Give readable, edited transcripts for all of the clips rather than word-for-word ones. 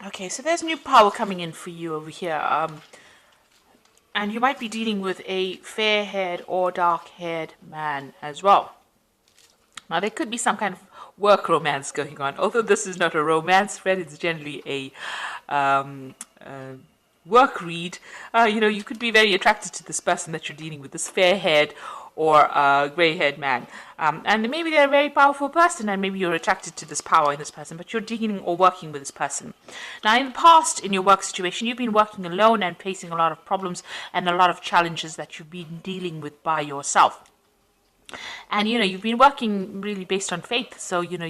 Okay, so there's new power coming in for you over here. And you might be dealing with a fair-haired or dark-haired man as well. Now, there could be some kind of work romance going on. Although this is not a romance thread, it's generally a work read. You could be very attracted to this person that you're dealing with, this fair-haired or gray-haired man. And maybe they're a very powerful person, and maybe you're attracted to this power in this person, but you're dealing or working with this person. Now, in the past, in your work situation, you've been working alone and facing a lot of problems and a lot of challenges that you've been dealing with by yourself. And you've been working really based on faith, so you've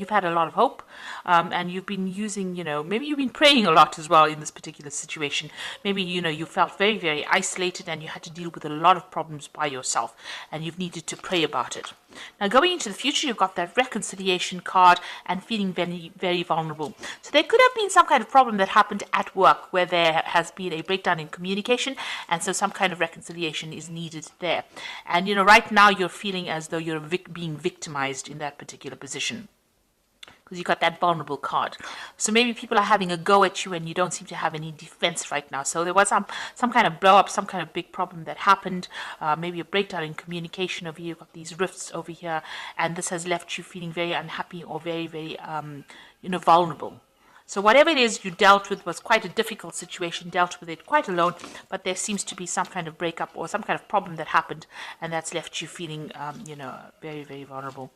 had a lot of hope, and you've been using, maybe you've been praying a lot as well in this particular situation. Maybe you felt very, very isolated and you had to deal with a lot of problems by yourself, and you've needed to pray about it. Now, going into the future, you've got that reconciliation card and feeling very, very vulnerable. So there could have been some kind of problem that happened at work where there has been a breakdown in communication, and so some kind of reconciliation is needed there. And right now you're feeling as though you're being victimized in that particular position, because you got that vulnerable card. So maybe people are having a go at you and you don't seem to have any defense right now. So there was some kind of blow up, some kind of big problem that happened, maybe a breakdown in communication over here. You've got these rifts over here, and this has left you feeling very unhappy or very, very, vulnerable. So whatever it is you dealt with was quite a difficult situation, dealt with it quite alone, but there seems to be some kind of breakup or some kind of problem that happened, and that's left you feeling, very, very vulnerable.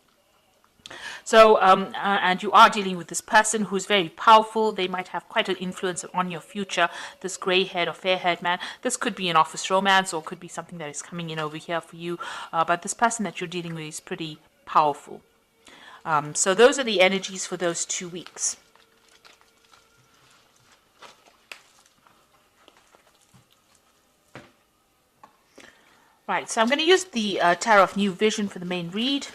So, and you are dealing with this person who's very powerful. They might have quite an influence on your future, this grey-haired or fair-haired man. This could be an office romance, or could be something that is coming in over here for you. But this person that you're dealing with is pretty powerful. So those are the energies for those 2 weeks. Right, so I'm going to use the Tarot of New Vision for the main read.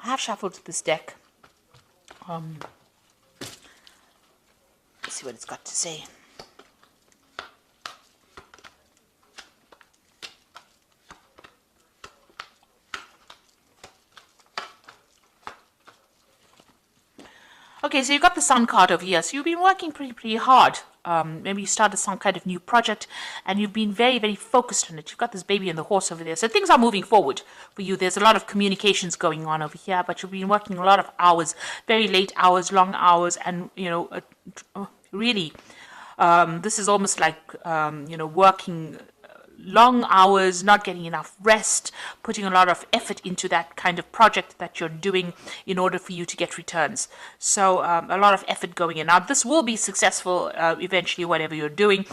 I have shuffled this deck. Let's see what it's got to say. Okay, so you got the Sun card over here. So you've been working pretty hard. Maybe you started some kind of new project and you've been very, very focused on it. You've got this baby and the horse over there. So things are moving forward for you. There's a lot of communications going on over here, but you've been working a lot of hours, very late hours, long hours, and, really, this is almost like, working long hours, not getting enough rest, putting a lot of effort into that kind of project that you're doing in order for you to get returns. So a lot of effort going in. Now, this will be successful eventually, whatever you're doing,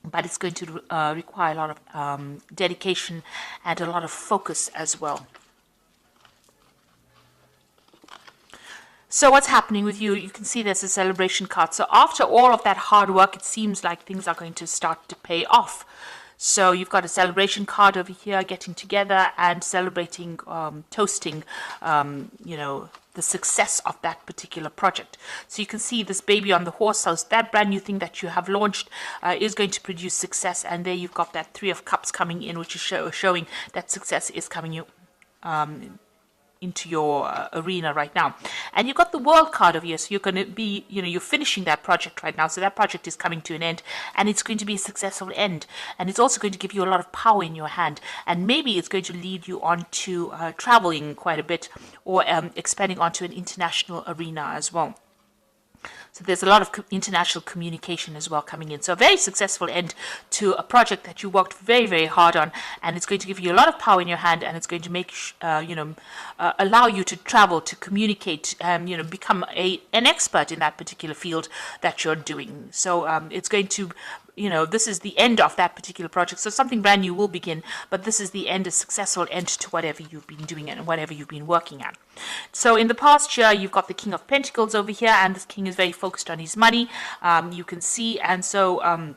but it's going to require a lot of dedication and a lot of focus as well. So what's happening with you? You can see there's a celebration card. So after all of that hard work, it seems like things are going to start to pay off. So you've got a celebration card over here, getting together and celebrating, toasting, the success of that particular project. So you can see this baby on the horse. So that brand new thing that you have launched is going to produce success. And there you've got that 3 of Cups coming in, which is showing that success is coming into your arena right now. And you've got the World card over here, so you're going to be, you're finishing that project right now, so that project is coming to an end, and it's going to be a successful end, and it's also going to give you a lot of power in your hand, and maybe it's going to lead you on to traveling quite a bit, or expanding onto an international arena as well. So there's a lot of international communication as well coming in. So a very successful end to a project that you worked very, very hard on, and it's going to give you a lot of power in your hand, and it's going to make allow you to travel, to communicate, become an expert in that particular field that you're doing. So it's going to, this is the end of that particular project. So something brand new will begin, but this is the end, a successful end to whatever you've been doing and whatever you've been working at. So in the past year, you've got the King of Pentacles over here, and this king is very focused on his money. You can see, and so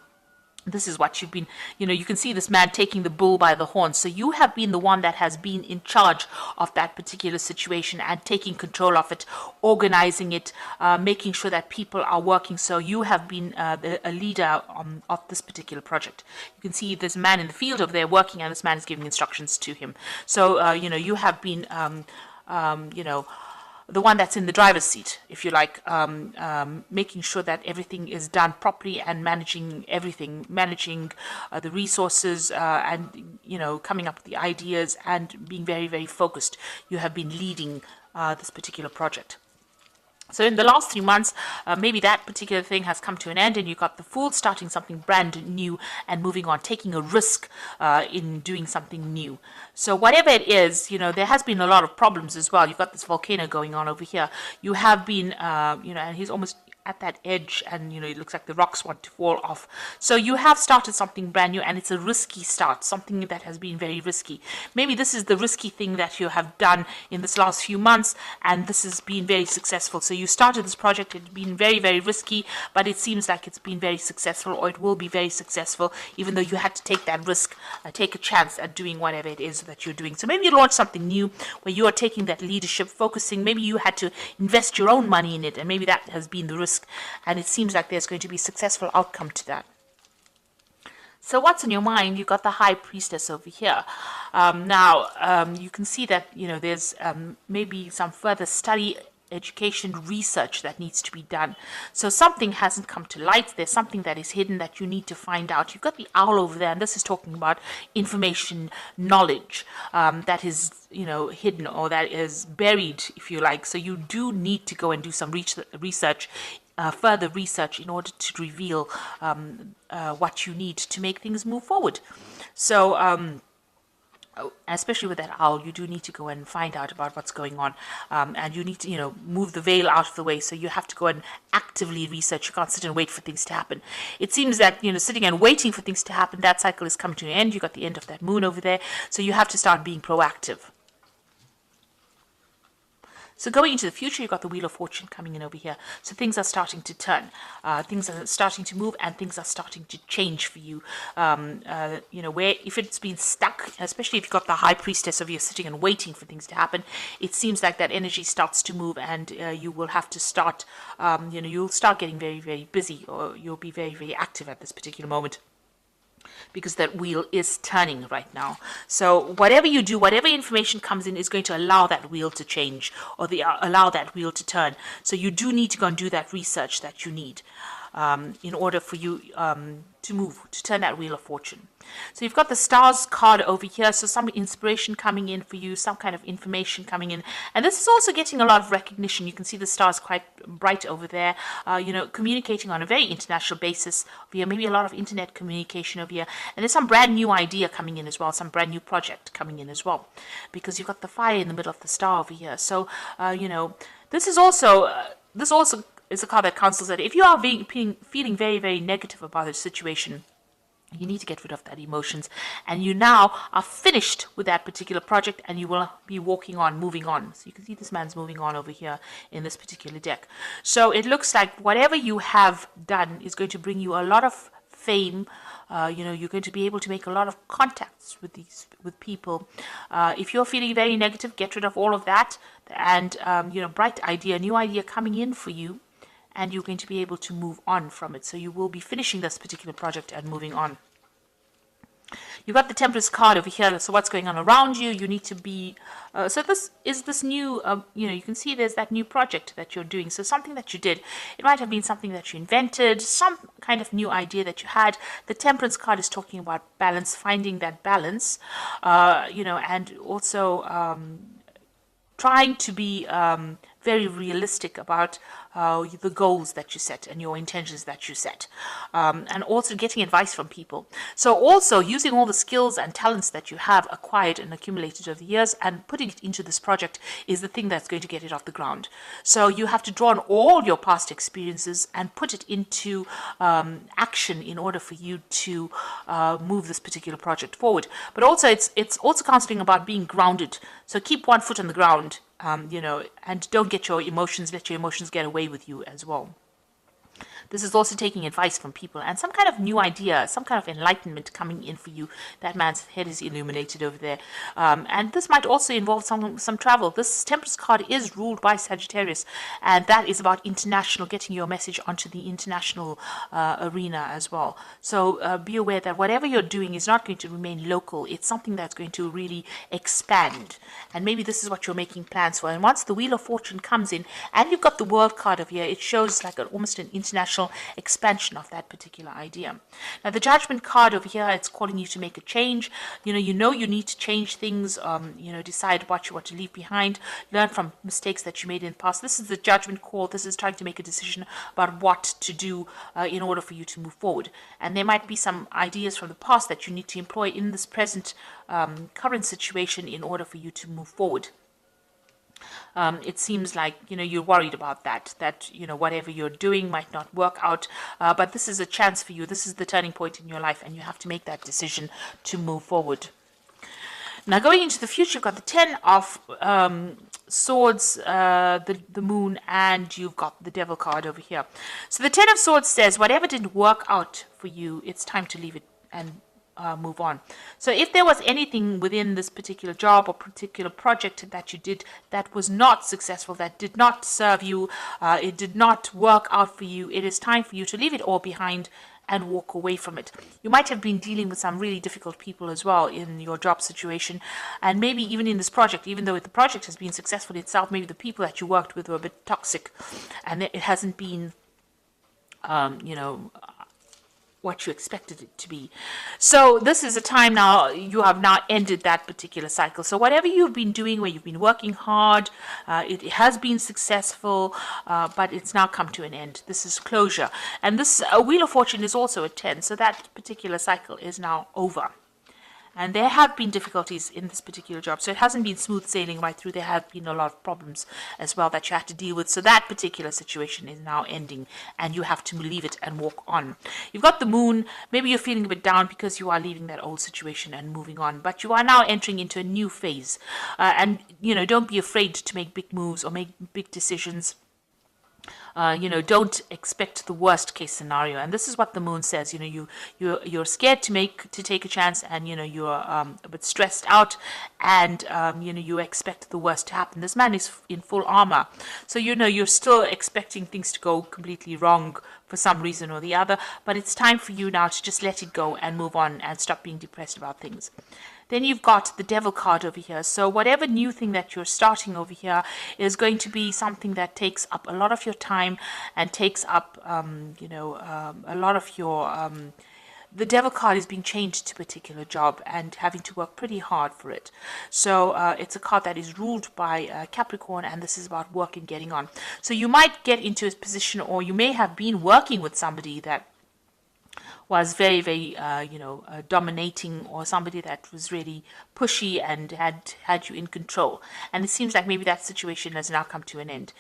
This is what you've been, you can see this man taking the bull by the horns. So you have been the one that has been in charge of that particular situation and taking control of it, organizing it, making sure that people are working. So you have been a leader of this particular project. You can see this man in the field over there working, and this man is giving instructions to him. So, you have been, the one that's in the driver's seat, if you like, making sure that everything is done properly and managing everything, managing the resources and, coming up with the ideas and being very, very focused. You have been leading this particular project. So in the last 3 months, maybe that particular thing has come to an end and you got the Fool starting something brand new and moving on, taking a risk in doing something new. So whatever it is, there has been a lot of problems as well. You've got this volcano going on over here. You have been, and he's almost at that edge and, it looks like the rocks want to fall off. So you have started something brand new and it's a risky start, something that has been very risky. Maybe this is the risky thing that you have done in this last few months and this has been very successful. So you started this project, it's been very, very risky, but it seems like it's been very successful, or it will be very successful, even though you had to take that risk, take a chance at doing whatever it is that you're doing. So maybe you launch something new where you are taking that leadership, focusing, maybe you had to invest your own money in it, and maybe that has been the risk. And it seems like there's going to be a successful outcome to that. So what's in your mind? You've got the High Priestess over here. You can see that, there's maybe some further study, education, research that needs to be done. So something hasn't come to light. There's something that is hidden that you need to find out. You've got the Owl over there, and this is talking about information, knowledge that is, hidden, or that is buried, if you like. So you do need to go and do some research, further research, in order to reveal what you need to make things move forward. So especially with that owl, you do need to go and find out about what's going on, and you need to, move the veil out of the way. So you have to go and actively research. You can't sit and wait for things to happen. It seems that, sitting and waiting for things to happen, that cycle is coming to an end. You got the end of that moon over there. So you have to start being proactive. So going into the future, you've got the Wheel of Fortune coming in over here. So things are starting to turn, things are starting to move, and things are starting to change for you. Where if it's been stuck, especially if you've got the High Priestess over here sitting and waiting for things to happen, it seems like that energy starts to move, and you will have to start, you'll start getting very, very busy, or you'll be very, very active at this particular moment, because that wheel is turning right now. So whatever you do, whatever information comes in, is going to allow that wheel to change, or allow that wheel to turn. So you do need to go and do that research that you need in order for you to move, to turn that Wheel of Fortune. So you've got the Stars card over here, so some inspiration coming in for you, some kind of information coming in. And this is also getting a lot of recognition. You can see the stars quite bright over there, communicating on a very international basis over here, maybe a lot of internet communication over here. And there's some brand new idea coming in as well, some brand new project coming in as well, because you've got the fire in the middle of the star over here. So, this is also, is a card that counsels that if you are feeling very, very negative about a situation, you need to get rid of that emotions, and you now are finished with that particular project, and you will be walking on, moving on. So you can see this man's moving on over here in this particular deck. So it looks like whatever you have done is going to bring you a lot of fame. You're going to be able to make a lot of contacts with people. If you're feeling very negative, get rid of all of that, and bright idea, new idea coming in for you, and you're going to be able to move on from it. So you will be finishing this particular project and moving on. You've got the Temperance card over here. So what's going on around you? You need to be... so this is this new... you can see there's that new project that you're doing. So something that you did. It might have been something that you invented, some kind of new idea that you had. The Temperance card is talking about balance, finding that balance, and also trying to be very realistic about the goals that you set and your intentions that you set, and also getting advice from people. So also using all the skills and talents that you have acquired and accumulated over the years and putting it into this project is the thing that's going to get it off the ground. So you have to draw on all your past experiences and put it into action in order for you to move this particular project forward. But also it's also counseling about being grounded. So keep one foot on the ground, and don't let your emotions get away with you as well. This is also taking advice from people and some kind of new idea, some kind of enlightenment coming in for you. That man's head is illuminated over there. And this might also involve some travel. This Temperance card is ruled by Sagittarius, and that is about international, getting your message onto the international arena as well. So be aware that whatever you're doing is not going to remain local. It's something that's going to really expand. And maybe this is what you're making plans for. And once the Wheel of Fortune comes in, and you've got the World card over here, it shows like almost an international expansion of that particular idea. Now, the Judgment card over here, it's calling you to make a change. You know you need to change things, decide what you want to leave behind, learn from mistakes that you made in the past. This is the Judgment call. This is trying to make a decision about what to do in order for you to move forward. And there might be some ideas from the past that you need to employ in this present current situation in order for you to move forward. It seems like you're worried about that whatever you're doing might not work out, but this is a chance for you. This is the turning point in your life, and you have to make that decision to move forward. Now, going into the future, you've got the 10 of Swords, the Moon, and you've got the Devil card over here. So the 10 of Swords says whatever didn't work out for you, it's time to leave it and move on. So if there was anything within this particular job or particular project that you did that was not successful, that did not serve you, it did not work out for you, it is time for you to leave it all behind and walk away from it. You might have been dealing with some really difficult people as well in your job situation, and maybe even in this project, even though the project has been successful itself, maybe the people that you worked with were a bit toxic, and it hasn't been what you expected it to be. So this is a time now, you have now ended that particular cycle. So whatever you've been doing, where you've been working hard, it has been successful, but it's now come to an end. This is closure. And this Wheel of Fortune is also a 10, so that particular cycle is now over. And there have been difficulties in this particular job. So it hasn't been smooth sailing right through. There have been a lot of problems as well that you have to deal with. So that particular situation is now ending, and you have to leave it and walk on. You've got the Moon. Maybe you're feeling a bit down because you are leaving that old situation and moving on. But you are now entering into a new phase. And don't be afraid to make big moves or make big decisions. Don't expect the worst case scenario, and this is what the Moon says. You're scared to take a chance, and you're a bit stressed out, and you expect the worst to happen. This man is in full armor, so you're still expecting things to go completely wrong for some reason or the other. But it's time for you now to just let it go and move on and stop being depressed about things. Then you've got the Devil card over here. So whatever new thing that you're starting over here is going to be something that takes up a lot of your time and takes up, a lot of your... the Devil card is being changed to a particular job and having to work pretty hard for it. So it's a card that is ruled by Capricorn, and this is about work and getting on. So you might get into a position, or you may have been working with somebody that was very, very, dominating, or somebody that was really pushy and had you in control. And it seems like maybe that situation has now come to an end.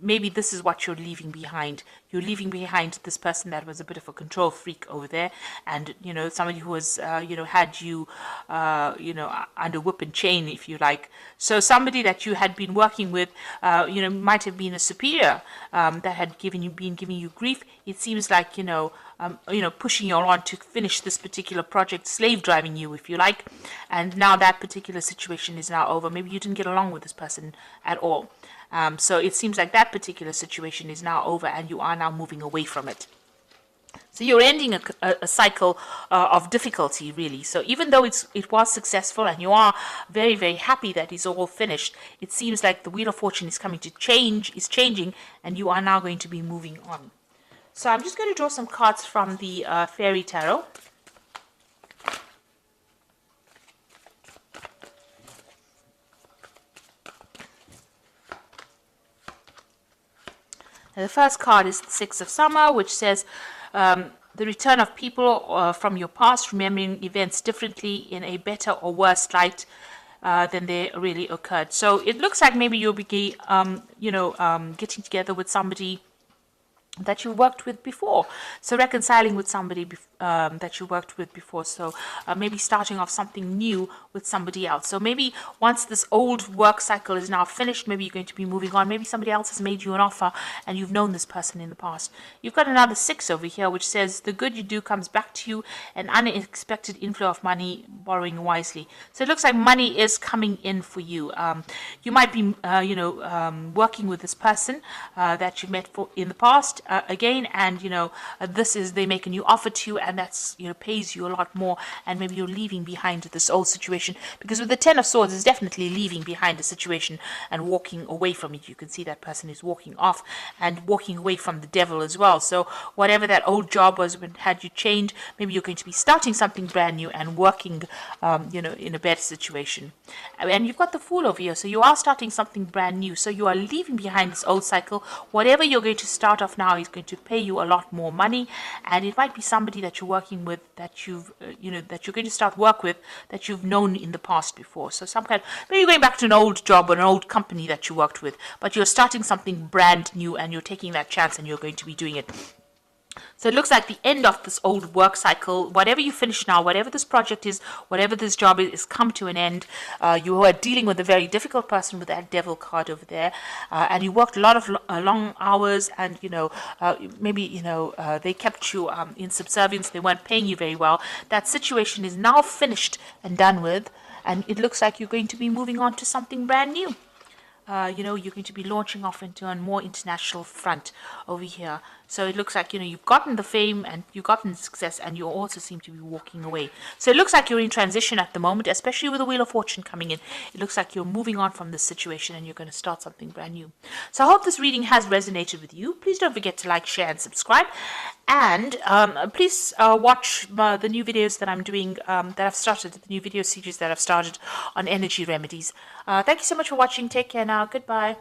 Maybe this is what you're leaving behind. You're leaving behind this person that was a bit of a control freak over there, and somebody who was had you under whip and chain, if you like. So somebody that you had been working with might have been a superior that had been giving you grief. It seems like pushing you on to finish this particular project, slave driving you, if you like. And now that particular situation is now over. Maybe you didn't get along with this person at all. So it seems like that particular situation is now over, and you are now moving away from it. So you're ending a cycle of difficulty, really. So even though it was successful and you are very, very happy that it's all finished, it seems like the Wheel of Fortune is changing, and you are now going to be moving on. So I'm just going to draw some cards from the Fairy Tarot. The first card is the Six of Summer, which says the return of people from your past, remembering events differently in a better or worse light than they really occurred. So it looks like maybe you'll be, getting together with somebody that you worked with before. So reconciling with somebody that you worked with before. So maybe starting off something new with somebody else. So maybe once this old work cycle is now finished, maybe you're going to be moving on. Maybe somebody else has made you an offer and you've known this person in the past. You've got another 6 over here, which says the good you do comes back to you, an unexpected inflow of money, borrowing wisely. So it looks like money is coming in for you. You might be, working with this person that you met in the past again, and this is, they make a new offer to you, and that's pays you a lot more, and maybe you're leaving behind this old situation, because with the 10 of Swords is definitely leaving behind a situation and walking away from it. You can see that person is walking off and walking away from the devil as well. So whatever that old job was when had you chained, maybe you're going to be starting something brand new and working in a better situation. And you've got the Fool over here, so you are starting something brand new, so you are leaving behind this old cycle. Whatever you're going to start off now is going to pay you a lot more money, and it might be somebody that you're working with that you've that you're going to start work with that you've known in the past before. So some kind, maybe going back to an old job or an old company that you worked with, but you're starting something brand new and you're taking that chance and you're going to be doing it. So it looks like the end of this old work cycle. Whatever you finish now, whatever this project is, whatever this job is come to an end. You are dealing with a very difficult person with that devil card over there, and you worked a lot of long hours, and maybe they kept you in subservience. They weren't paying you very well. That situation is now finished and done with, and it looks like you're going to be moving on to something brand new. You're going to be launching off into a more international front over here. So it looks like, you've gotten the fame and you've gotten the success, and you also seem to be walking away. So it looks like you're in transition at the moment, especially with the Wheel of Fortune coming in. It looks like you're moving on from this situation and you're going to start something brand new. So I hope this reading has resonated with you. Please don't forget to like, share, and subscribe. And please watch the new videos that I'm doing, that I've started, the new video series that I've started on energy remedies. Thank you so much for watching. Take care now. Goodbye.